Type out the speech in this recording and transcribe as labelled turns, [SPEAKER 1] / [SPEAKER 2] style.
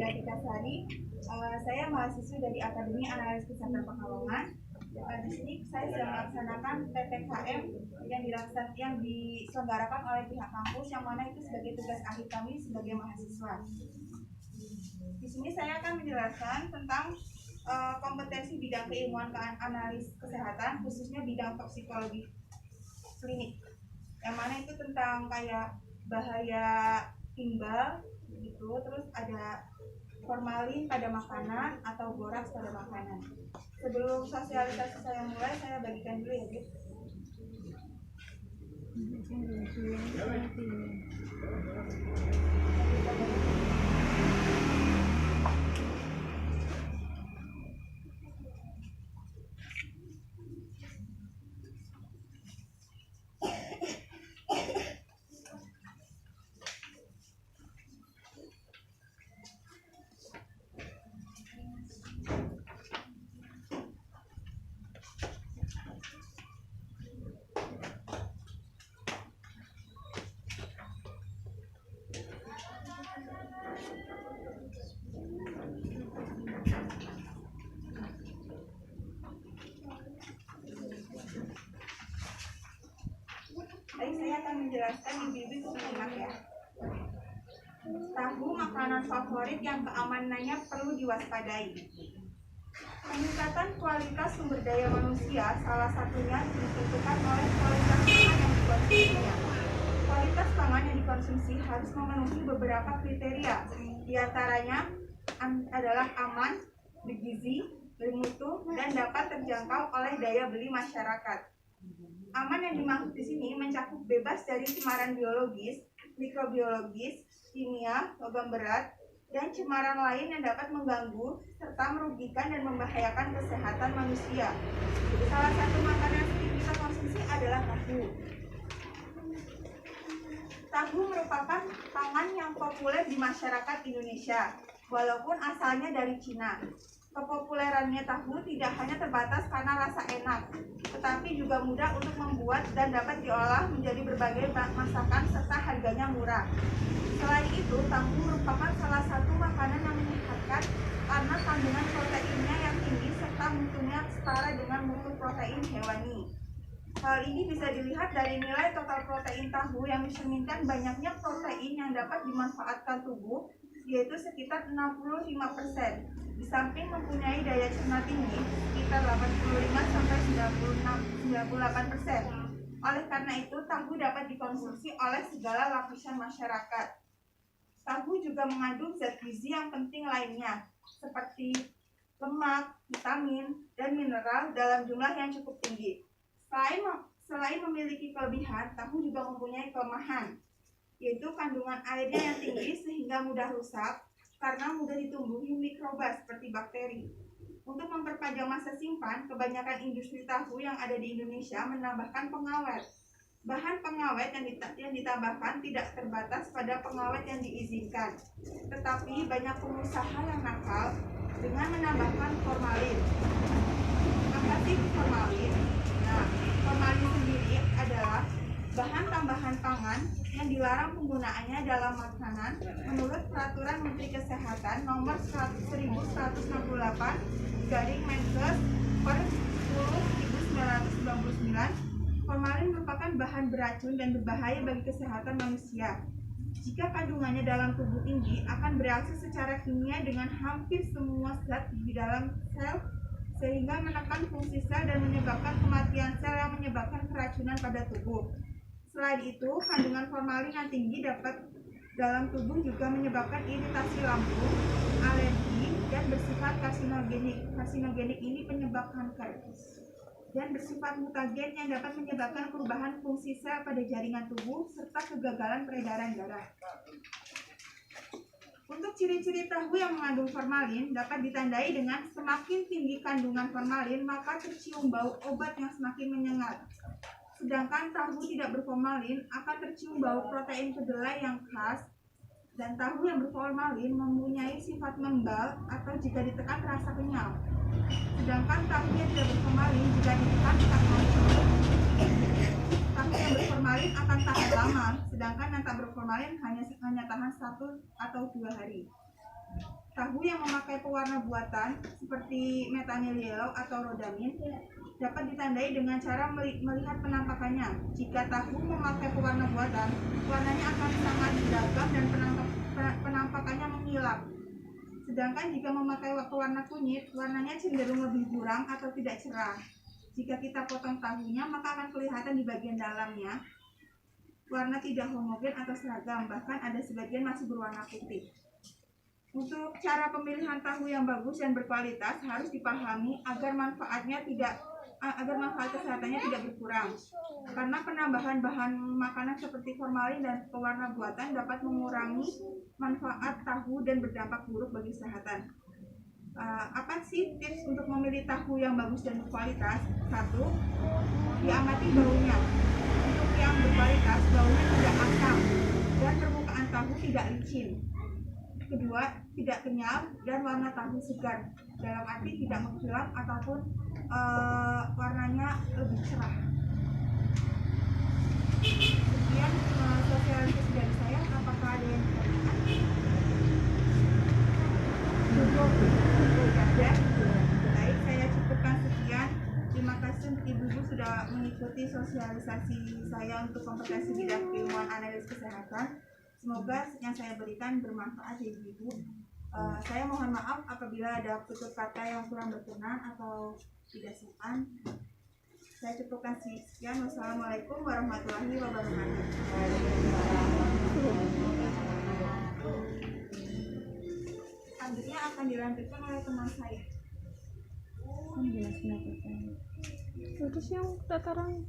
[SPEAKER 1] saya Tika Sari. Saya mahasiswi dari Akademi Analis Kesehatan Pekalongan. Di sini saya sedang melaksanakan PPKM yang diselenggarakan oleh pihak kampus, yang mana itu sebagai tugas akhir kami sebagai mahasiswa. Di sini saya akan menjelaskan tentang kompetensi bidang keilmuan analis kesehatan, khususnya bidang toksikologi klinik, yang mana itu tentang kayak bahaya timbal gitu, terus ada formalin pada makanan atau boraks pada makanan. Sebelum sosialisasi saya mulai, saya bagikan dulu ya, Bu. Baik, saya akan menjelaskan bibit penyimak ya. Tahu makanan favorit yang keamanannya perlu diwaspadai. Peningkatan kualitas sumber daya manusia salah satunya ditentukan oleh kualitas pangan yang dikonsumsinya. Kualitas pangan yang dikonsumsi harus memenuhi beberapa kriteria. Di antaranya adalah aman, bergizi, bermutu, dan dapat terjangkau oleh daya beli masyarakat. Aman yang dimaksud di sini mencakup bebas dari cemaran biologis, mikrobiologis, kimia, logam berat, dan cemaran lain yang dapat mengganggu serta merugikan dan membahayakan kesehatan manusia. Salah satu makanan yang sering kita konsumsi adalah tahu. Tahu merupakan pangan yang populer di masyarakat Indonesia, walaupun asalnya dari Cina. Kepopulerannya tahu tidak hanya terbatas karena rasa enak, tetapi juga mudah untuk membuat dan dapat diolah menjadi berbagai masakan serta harganya murah. Selain itu, tahu merupakan salah satu makanan yang menyehatkan karena kandungan proteinnya yang tinggi serta mutunya setara dengan mutu protein hewani. Hal ini bisa dilihat dari nilai total protein tahu yang mencerminkan banyaknya protein yang dapat dimanfaatkan tubuh, yaitu sekitar 65%. Di samping mempunyai daya cerna tinggi, sekitar 85-98%. Oleh karena itu, tahu dapat dikonsumsi oleh segala lapisan masyarakat. Tahu juga mengandung zat gizi yang penting lainnya, seperti lemak, vitamin, dan mineral dalam jumlah yang cukup tinggi. Selain memiliki kelebihan, tahu juga mempunyai kelemahan, yaitu kandungan airnya yang tinggi sehingga mudah rusak karena mudah ditumbuhi mikroba seperti bakteri. Untuk memperpanjang masa simpan, kebanyakan industri tahu yang ada di Indonesia menambahkan pengawet. Bahan pengawet yang ditambahkan tidak terbatas pada pengawet yang diizinkan, tetapi banyak pengusaha yang nakal dengan menambahkan formalin. Apa sih formalin? Nah, formalin sendiri adalah bahan tambahan pangan yang dilarang penggunaannya dalam makanan menurut Peraturan Menteri Kesehatan Nomor 1168/Menkes per 10/1999. Formalin merupakan bahan beracun dan berbahaya bagi kesehatan manusia. Jika kandungannya dalam tubuh tinggi, akan bereaksi secara kimia dengan hampir semua zat di dalam sel sehingga menekan fungsi sel dan menyebabkan kematian sel yang menyebabkan keracunan pada tubuh. Selain itu, kandungan formalin yang tinggi dapat dalam tubuh juga menyebabkan iritasi lambung, alergi, dan bersifat karsinogenik. Karsinogenik ini penyebab kanker. Dan bersifat mutagen yang dapat menyebabkan perubahan fungsi sel pada jaringan tubuh serta kegagalan peredaran darah. Untuk ciri-ciri tahu yang mengandung formalin dapat ditandai dengan semakin tinggi kandungan formalin, maka tercium bau obat yang semakin menyengat. Sedangkan tahu tidak berformalin akan tercium bau protein kedelai yang khas, dan tahu yang berformalin mempunyai sifat membal atau jika ditekan terasa kenyal. Sedangkan tahu yang tidak berformalin jika ditekan tak hancur. Tahu yang berformalin akan tahan lama, sedangkan yang tak berformalin hanya tahan 1 atau 2 hari. Tahu yang memakai pewarna buatan seperti methanol yellow atau rhodamin dapat ditandai dengan cara melihat penampakannya. Jika tahu memakai pewarna buatan, warnanya akan sangat beragam dan penampakannya mengilap. Sedangkan jika memakai pewarna kunyit, warnanya cenderung lebih buram atau tidak cerah. Jika kita potong tahunya, maka akan kelihatan di bagian dalamnya warna tidak homogen atau seragam, bahkan ada sebagian masih berwarna putih. Untuk cara pemilihan tahu yang bagus dan berkualitas harus dipahami agar manfaat kesehatannya tidak berkurang. Karena penambahan bahan makanan seperti formalin dan pewarna buatan dapat mengurangi manfaat tahu dan berdampak buruk bagi kesehatan. Apa sih tips untuk memilih tahu yang bagus dan berkualitas? 1. Diamati baunya. Untuk yang berkualitas, baunya tidak asam dan permukaan tahu tidak licin. Kedua, tidak kenyal dan warna tahu segar, dalam arti tidak mengkilap ataupun warnanya lebih cerah. Sekian sosialisasi dari saya. Apakah ada yang ditanyakan? Cukup. Baik, saya cukupkan sekian. Terima kasih untuk ibu-ibu sudah mengikuti sosialisasi saya untuk kompetensi bidang keilmuan analis kesehatan. Semoga yang saya berikan bermanfaat ya ibu. Saya mohon maaf apabila ada tutur kata yang kurang berkenan atau tidak sopan. Saya cukupkan sekian. Wassalamualaikum warahmatullahi wabarakatuh. Selanjutnya akan dilanjutkan oleh teman saya.
[SPEAKER 2] Terus yang dataran